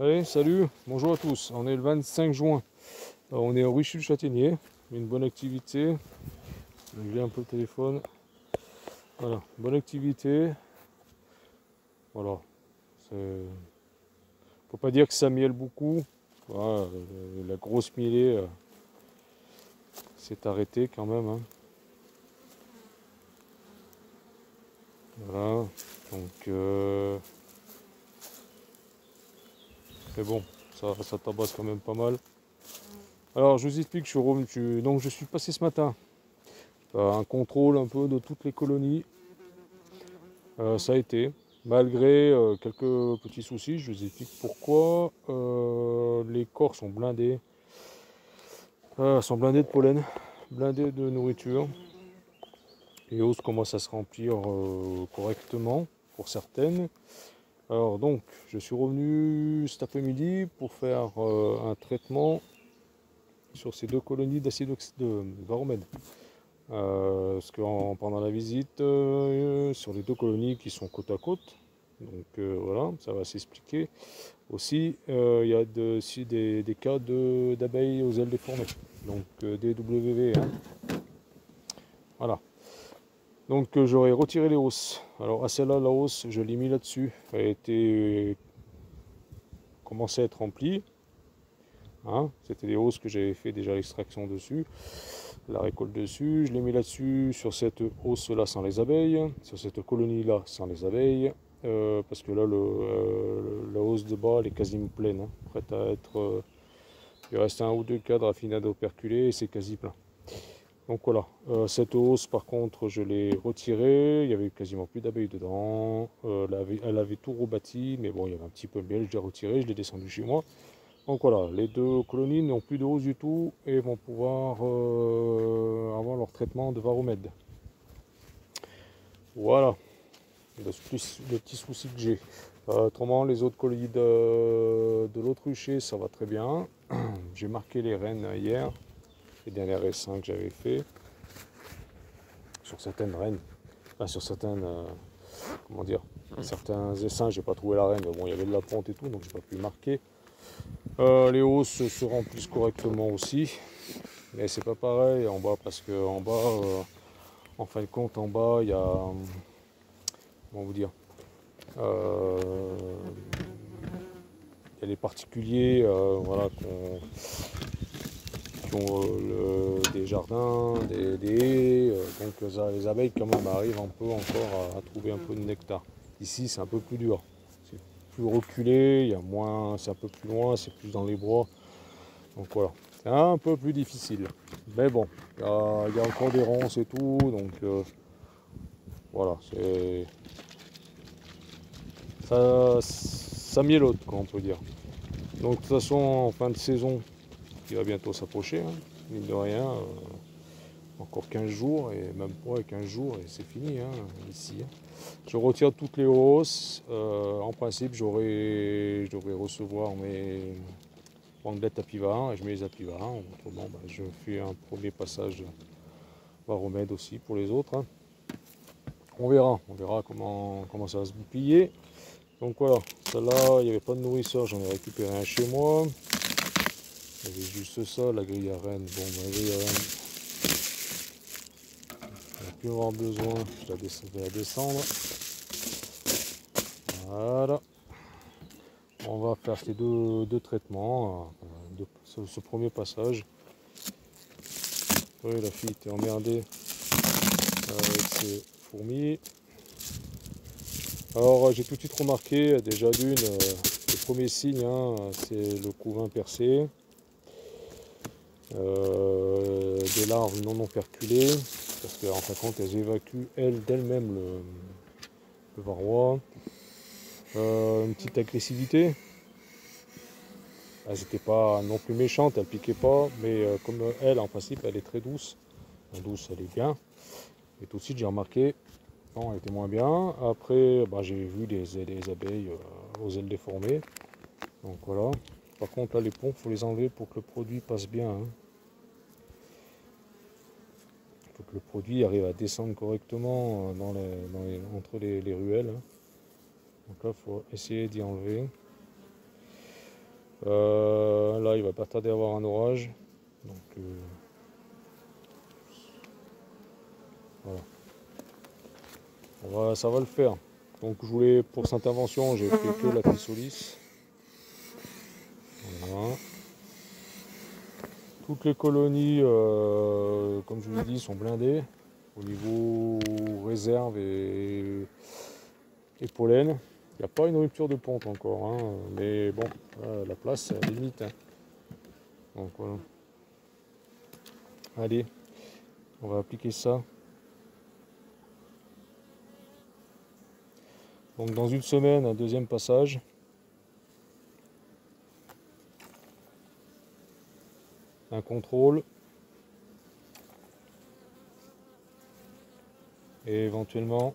Allez, salut, bonjour à tous. On est le 25 juin. On est au Ruchy-le-Châtaignier. Une bonne activité. Je vais régler un peu le téléphone. Voilà, bonne activité. Voilà. Faut pas dire que ça miele beaucoup. Voilà, la grosse mielée s'est arrêtée quand même, hein. Voilà. Donc, mais bon, ça tabasse quand même pas mal. Alors, je vous explique, donc je suis passé ce matin. Un contrôle un peu de toutes les colonies. Ça a été, malgré quelques petits soucis. Je vous explique pourquoi. Les corps sont blindés de pollen, blindés de nourriture. Les hausses commencent à se remplir correctement pour certaines. Alors donc, je suis revenu cet après-midi pour faire un traitement sur ces deux colonies d'acide de varromed. Parce que pendant la visite, sur les deux colonies qui sont côte à côte, donc voilà, ça va s'expliquer. Aussi, il y a aussi des cas d'abeilles aux ailes déformées, donc DWV, hein. Voilà. Donc j'aurais retiré les hausses. Alors à celle-là, la hausse, je l'ai mis là-dessus. Elle a été commencé à être remplie, hein. C'était des hausses que j'avais fait déjà l'extraction dessus, la récolte dessus. Je l'ai mis là-dessus, sur cette hausse-là sans les abeilles, sur cette colonie-là sans les abeilles. Parce que là, la hausse de bas, elle est quasiment pleine, hein, prête à être. Il reste un ou deux cadres affinés operculés et c'est quasi plein. Donc voilà, cette hausse par contre je l'ai retirée, il y avait quasiment plus d'abeilles dedans, elle avait tout rebâti, mais bon il y avait un petit peu de miel, je l'ai retiré, je l'ai descendu chez moi. Donc voilà, les deux colonies n'ont plus de hausse du tout et vont pouvoir avoir leur traitement de varromed. Voilà, le petit souci que j'ai. Autrement les autres colonies de l'autrucher ça va très bien. J'ai marqué les rennes hier, les dernières essaims que j'avais fait. Sur certaines rennes, enfin, sur certaines, comment dire, certains essaims, j'ai pas trouvé la reine, mais bon, il y avait de la ponte et tout, donc j'ai pas pu marquer. Les hausses se remplissent correctement aussi, mais c'est pas pareil en bas, parce que en bas, en fin de compte, en bas, il y a, comment vous dire, euh, il y a les particuliers, voilà, qui ont des jardins, des haies, donc les abeilles quand même arrivent un peu encore à trouver un peu de nectar. Ici c'est un peu plus dur, c'est plus reculé, il y a moins, c'est un peu plus loin, c'est plus dans les bois, donc voilà, c'est un peu plus difficile. Mais bon, il y a encore des ronces et tout, donc voilà, ça mielote quoi on peut dire. Donc de toute façon en fin de saison, qui va bientôt s'approcher, hein, mine de rien. Encore 15 jours, et même pas 15 jours, et c'est fini, hein, ici, hein. Je retire toutes les hausses. En principe, je devrais recevoir mes bandelettes apivars, et je mets les apivars. Autrement, bah, je fais un premier passage varomède aussi pour les autres, hein. On verra comment ça va se goupiller. Donc voilà, celle-là, il n'y avait pas de nourrisseur, j'en ai récupéré un chez moi. Il y avait juste ça, la grille à reine. Bon, la grille à reine, on n'a plus avoir besoin, je vais la descendre. Voilà. On va faire ces deux traitements, ce premier passage. Oui, la fille était emmerdée avec ses fourmis. Alors j'ai tout de suite remarqué, déjà d'une, le premier signe, hein, c'est le couvain percé, des larves non operculées, parce qu'en fin de compte elles évacuent d'elles-mêmes le varroa. Une petite agressivité. Elles n'étaient pas non plus méchantes, elles piquaient pas, mais comme elle, en principe, elle est très douce. Douce, elle est bien. Et tout de suite, j'ai remarqué, non, elle était moins bien. Après, bah, j'ai vu les abeilles aux ailes déformées. Donc voilà. Par contre, là, les pompes, il faut les enlever pour que le produit passe bien, hein. Il faut que le produit arrive à descendre correctement entre les ruelles, hein. Donc là, il faut essayer d'y enlever. Là, il va pas tarder à avoir un orage. Donc, voilà. Ça va le faire. Donc, je voulais, pour cette intervention, j'ai fait que la Pisolis. Voilà. Toutes les colonies, comme je vous l'ai dit, sont blindées au niveau réserve et pollen. Il n'y a pas une rupture de ponte encore, hein, mais bon, la place, c'est la limite. Hein. Donc voilà. Allez, on va appliquer ça. Donc dans une semaine, un deuxième passage. Un contrôle. Et éventuellement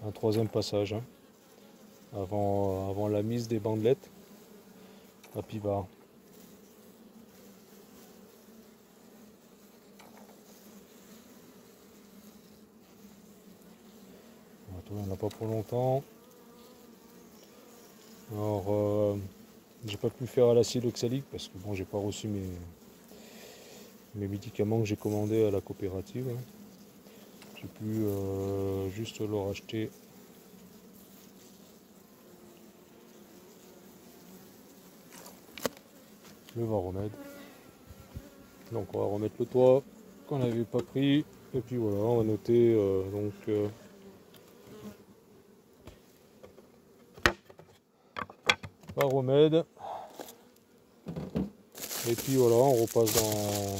un troisième passage, hein, avant la mise des bandelettes à pivard. Il n'y en a pas pour longtemps. Alors, j'ai pas pu faire à l'acide oxalique parce que bon, j'ai pas reçu mes médicaments que j'ai commandés à la coopérative. Hein. J'ai pu juste leur acheter le varomède. Donc on va remettre le toit qu'on n'avait pas pris. Et puis voilà, on va noter varomède. Et puis voilà, on repasse dans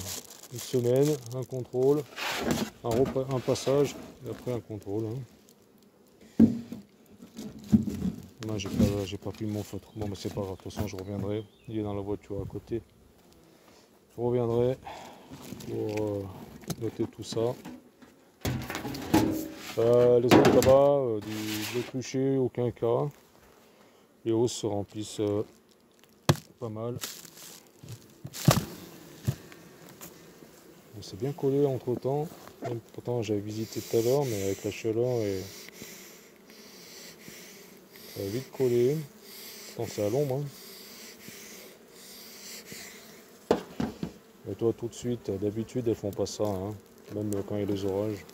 une semaine, un contrôle, un passage, et après un contrôle. Hein. Moi j'ai pas pris mon feutre. Bon mais c'est pas grave, de toute façon je reviendrai. Il est dans la voiture à côté. Je reviendrai pour noter tout ça. Les autres là-bas, du crucher, aucun cas. Les hausses se remplissent pas mal. C'est bien collé entre temps. Pourtant j'avais visité tout à l'heure, mais avec la chaleur ça va vite coller. Pourtant c'est à l'ombre. Hein. Et toi tout de suite, d'habitude elles font pas ça, hein. Même quand il y a les orages.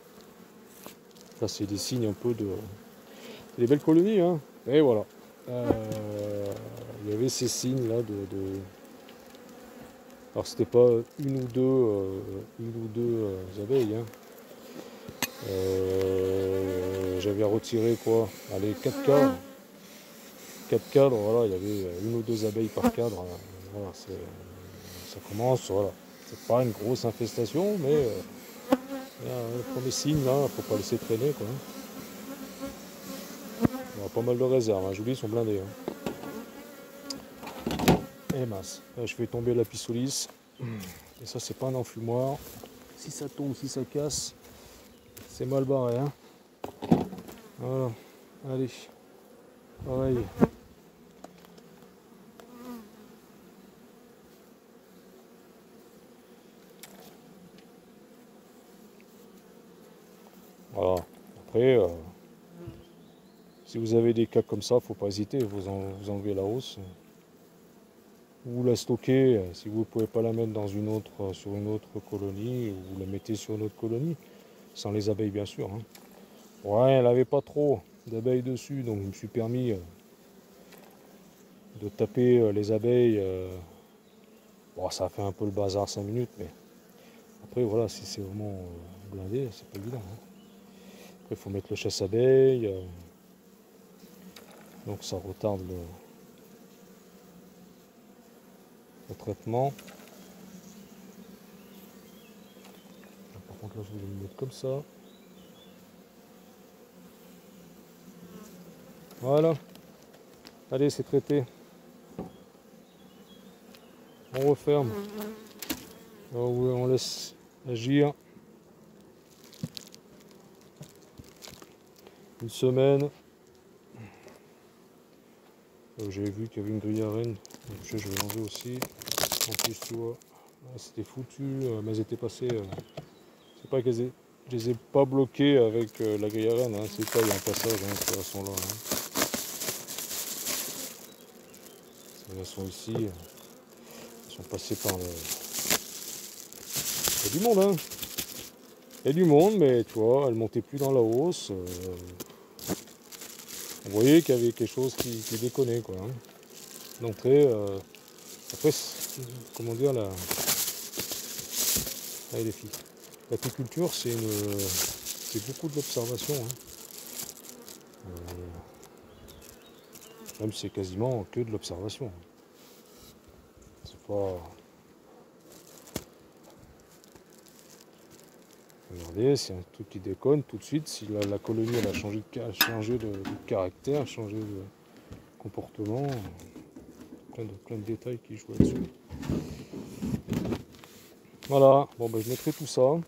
Ça c'est des signes un peu de. C'est des belles colonies, hein. Et voilà. Il y avait ces signes là de. Alors c'était pas une ou deux abeilles. Hein. J'avais retiré quoi? Allez, 4 cadres. 4 cadres, voilà, il y avait une ou deux abeilles par cadre. Voilà, ça commence, voilà. C'est pas une grosse infestation, mais le premier signe là, faut pas laisser traîner quoi. On a pas mal de réserves, hein. Je vous dis, ils sont blindés. Hein. Et mince, là, je fais tomber la pissolis. Et ça c'est pas un enfumoir. Si ça tombe, si ça casse, c'est mal barré. Hein. Voilà, allez, pareil. Voilà, après, si vous avez des cas comme ça, faut pas hésiter, vous enlevez la hausse. Vous la stockez, si vous ne pouvez pas la mettre dans sur une autre colonie, vous la mettez sur une autre colonie, sans les abeilles bien sûr. Hein. Ouais, elle n'avait pas trop d'abeilles dessus, donc je me suis permis de taper les abeilles. Bon, ça a fait un peu le bazar 5 minutes, mais après voilà, si c'est vraiment blindé, c'est pas évident. Hein. Après il faut mettre le chasse-abeilles, donc ça retarde le traitement. Par contre là je vais le mettre comme ça. Voilà. Allez, c'est traité. On referme. On laisse agir. Une semaine. J'avais vu qu'il y avait une grille à rennes. Je vais l'enlever aussi. En plus, tu vois, c'était foutu, mais elles étaient passées. C'est pas que je les ai pas bloquées avec la grille à rennes. Hein. C'est pas, il y a un passage, hein, de toute façon là. Hein. Elles sont ici, elles sont passées par le... Il y a du monde, hein. Il y a du monde, mais tu vois, elles montaient plus dans la hausse. On voyait qu'il y avait quelque chose qui déconnait, quoi. Hein. D'entrée, après, comment dire, allez les filles. L'apiculture, c'est beaucoup de l'observation. Hein. Même c'est quasiment que de l'observation. C'est pas... Regardez, c'est un truc qui déconne tout de suite. Si la colonie elle a changé de caractère, changé de comportement, plein de détails qui jouent là-dessus. Voilà, bon ben je mettrai tout ça.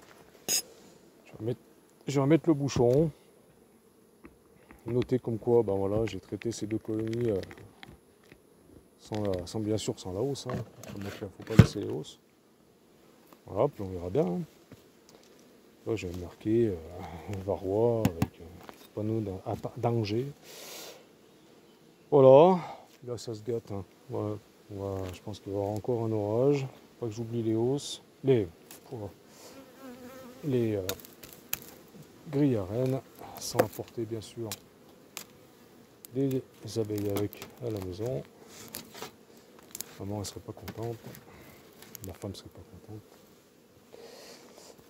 Je vais remettre le bouchon. Noter comme quoi, ben voilà, j'ai traité ces deux colonies sans bien sûr sans la hausse. Hein. Il ne faut pas laisser les hausses. Voilà, puis on verra bien. Hein. Là, j'avais marqué Varrois avec panneau d'Angers. Voilà, là ça se gâte. Hein. Voilà. Je pense qu'il va y avoir encore un orage. Pas que j'oublie les hausses. Les grilles à rennes, sans apporter bien sûr des abeilles avec à la maison. Maman elle serait pas contente. Ma femme serait pas contente.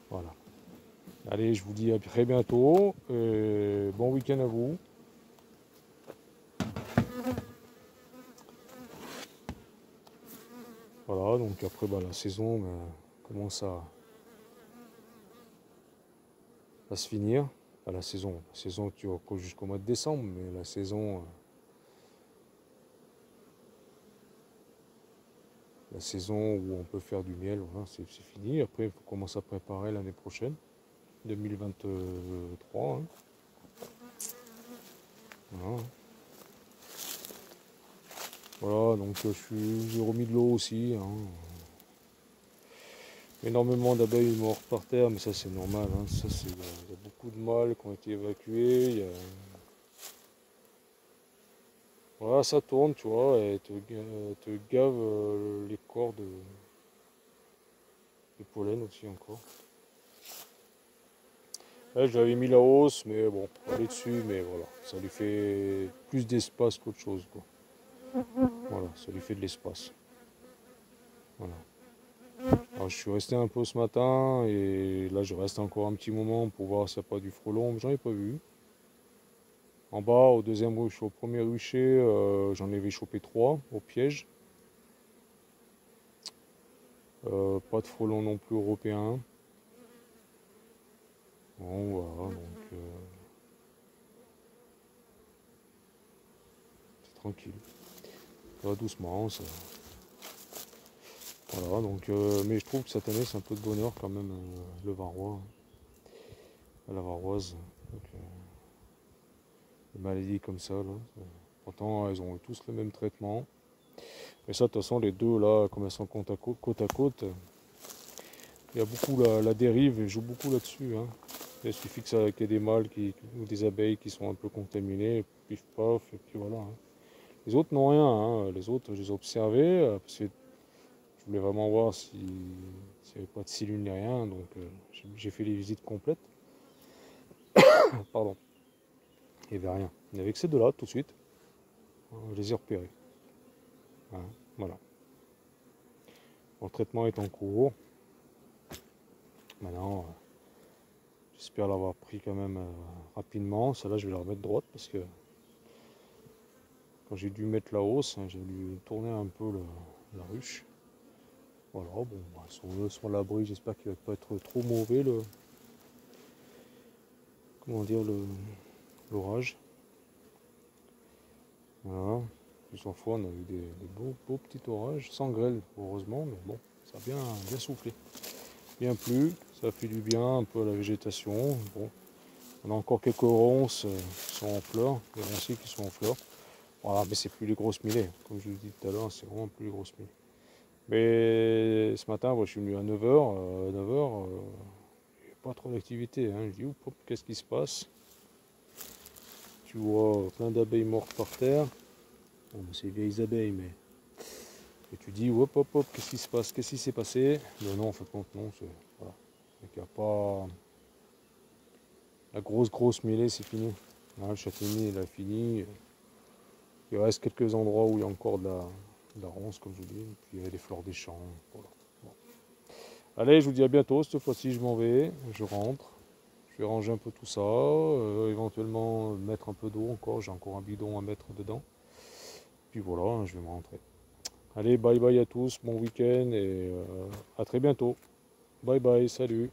Voilà. Allez, je vous dis à très bientôt. Bon week-end à vous. Voilà, donc après la saison commence à se finir. Enfin, la saison qui va jusqu'au mois de décembre, mais la saison où on peut faire du miel, voilà, c'est fini. Après, il faut commencer à préparer l'année prochaine, 2023. Hein. Voilà, donc j'ai remis de l'eau aussi. Hein. Énormément d'abeilles mortes par terre, mais ça c'est normal. Hein. Ça, il y a beaucoup de mâles qui ont été évacués. Voilà, ça tourne, tu vois, et te gave les corps de pollen aussi encore. Là, j'avais mis la hausse, mais bon, elle est dessus, mais voilà, ça lui fait plus d'espace qu'autre chose, quoi. Voilà, ça lui fait de l'espace. Voilà. Alors, je suis resté un peu ce matin, et là, je reste encore un petit moment pour voir s'il n'y a pas du frelon, mais j'en ai pas vu. En bas, au premier rucher, j'en avais chopé 3 au piège. Pas de frelon non plus européen. Bon, voilà, donc c'est tranquille. Ça va doucement, ça. Voilà, donc, mais je trouve que cette année c'est un peu de bonheur quand même, le varrois, la varroise. Donc, les maladies comme ça, là. Pourtant, elles ont tous le même traitement. Mais ça, de toute façon, les deux là, comme elles sont côte à côte, il y a beaucoup la dérive, et joue beaucoup là-dessus. Hein. Il suffit qu'il y ait des mâles ou des abeilles qui sont un peu contaminés, pif paf, et puis voilà. Hein. Les autres n'ont rien. Hein. Les autres, je les ai observés, parce que je voulais vraiment voir s'il n'y avait pas de cellules ni rien. Donc j'ai fait les visites complètes. Pardon. Il n'y avait rien. Il n'y avait que ces deux-là, tout de suite. Je les ai repérés. Hein. Voilà. Bon, le traitement est en cours. Maintenant, j'espère l'avoir pris quand même rapidement. Celle-là, je vais la remettre droite parce que quand j'ai dû mettre la hausse, hein, j'ai dû tourner un peu la ruche. Voilà, bon, elles sont à l'abri. J'espère qu'il ne va pas être trop mauvais l'orage. Voilà. Plusieurs fois, on a eu des beaux petits orages, sans grêle, heureusement, mais bon, ça a bien soufflé. Bien plu, ça fait du bien un peu à la végétation. Bon, on a encore quelques ronces qui sont en fleurs, des ronciers qui sont en fleurs. Voilà, mais c'est plus les grosses millets, comme je vous dis tout à l'heure, c'est vraiment plus les grosses millets. Mais ce matin, je suis venu à 9h, 9h, il n'y a pas trop d'activité. Hein. Je dis, qu'est-ce qui se passe? Tu vois plein d'abeilles mortes par terre. Bon, c'est vieilles abeilles, mais Et tu dis, hop, hop, hop, qu'est-ce qui se passe? Qu'est-ce qui s'est passé? Mais non, en fait, compte, non. Voilà. Donc, il n'y a pas... La grosse mêlée, c'est fini. Là, le châtaignier, il a fini. Il reste quelques endroits où il y a encore de la ronce, comme je vous dis. Et puis, il y a les fleurs des champs. Voilà. Bon. Allez, je vous dis à bientôt. Cette fois-ci, je m'en vais. Je rentre. Je vais ranger un peu tout ça. Éventuellement, mettre un peu d'eau encore. J'ai encore un bidon à mettre dedans. Puis voilà, je vais me rentrer. Allez, bye bye à tous. Bon week-end et à très bientôt. Bye bye, salut.